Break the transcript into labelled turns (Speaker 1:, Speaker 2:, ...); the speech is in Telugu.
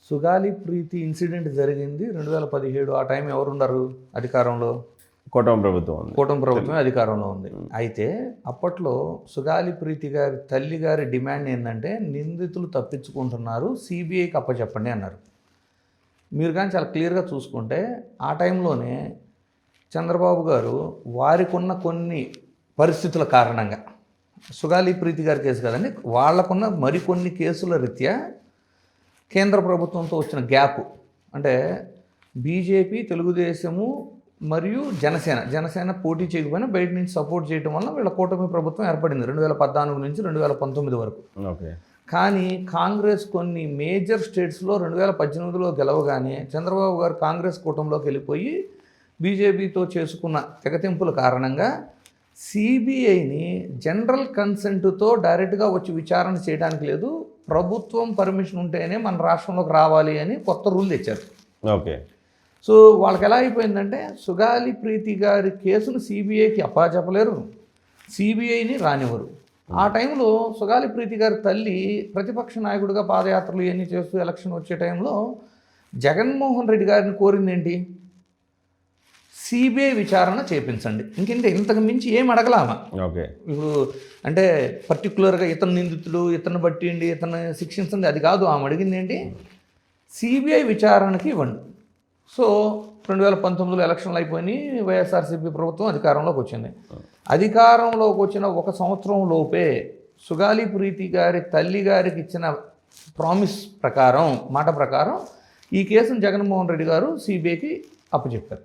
Speaker 1: సుగాలి ప్రీతి ఇన్సిడెంట్ జరిగింది 2017. ఆ టైం ఎవరున్నారు అధికారంలో?
Speaker 2: కూటమి ప్రభుత్వం ఉంది.
Speaker 1: కూటమి ప్రభుత్వమే అధికారంలో ఉంది. అయితే అప్పట్లో సుగాలి ప్రీతి గారి తల్లి గారి డిమాండ్ ఏంటంటే నిందితులు తప్పించుకుంటున్నారు, సిబిఐకి అప్పచెప్పండి అన్నారు. మీరు కానీ చాలా క్లియర్గా చూసుకుంటే ఆ టైంలోనే చంద్రబాబు గారు వారికి ఉన్న కొన్ని పరిస్థితుల కారణంగా, సుగాలి ప్రీతి గారి కేసు కదండి, వాళ్ళకున్న మరికొన్ని కేసుల రీత్యా కేంద్ర ప్రభుత్వంతో వచ్చిన గ్యాప్, అంటే బీజేపీ, తెలుగుదేశము మరియు జనసేన పోటీ చేయకపోయినా బయట నుంచి సపోర్ట్ చేయడం వల్ల వీళ్ళ కూటమి ప్రభుత్వం ఏర్పడింది 2014 నుంచి 2019 వరకు.
Speaker 2: ఓకే.
Speaker 1: కానీ కాంగ్రెస్ కొన్ని మేజర్ స్టేట్స్లో 2018లో గెలవగానే చంద్రబాబు గారు కాంగ్రెస్ కూటమిలోకి వెళ్ళిపోయి బీజేపీతో చేసుకున్న తెగతింపుల కారణంగా సిబిఐని జనరల్ కన్సెంట్తో డైరెక్ట్గా వచ్చి విచారణ చేయడానికి లేదు, ప్రభుత్వం పర్మిషన్ ఉంటేనే మన రాష్ట్రంలోకి రావాలి అని కొత్త రూల్ తెచ్చారు.
Speaker 2: ఓకే.
Speaker 1: సో వాళ్ళకి ఎలా అయిపోయిందంటే సుగాలి ప్రీతి గారి కేసును సిబిఐకి అప్పచెప్పలేరు, సిబిఐని రానివ్వరు. ఆ టైంలో సుగాలి ప్రీతి గారి తల్లి ప్రతిపక్ష నాయకుడిగా పాదయాత్రలు ఇవన్నీ చేస్తూ ఎలక్షన్ వచ్చే టైంలో జగన్మోహన్ రెడ్డి గారిని కోరింది ఏంటి? సిబిఐ విచారణ చేయించండి. ఇంతకు మించి ఏం అడగలామా?
Speaker 2: ఓకే.
Speaker 1: ఇప్పుడు అంటే పర్టికులర్గా ఇతను నిందితుడు, ఇతను బట్టిండి, ఇతను శిక్షించండి, అది కాదు ఆమె అడిగింది ఏంటి? సిబిఐ విచారణకి ఇవ్వండి. సో 2019లో ఎలక్షన్లు అయిపోయినాయి, వైఎస్ఆర్సీపీ ప్రభుత్వం అధికారంలోకి వచ్చింది. అధికారంలోకి వచ్చిన 1 సంవత్సరం లోపే సుగాలి ప్రీతి గారి తల్లి గారికి ఇచ్చిన మాట ప్రకారం ఈ కేసును జగన్మోహన్ రెడ్డి గారు సిబిఐకి అప్పచెప్పారు.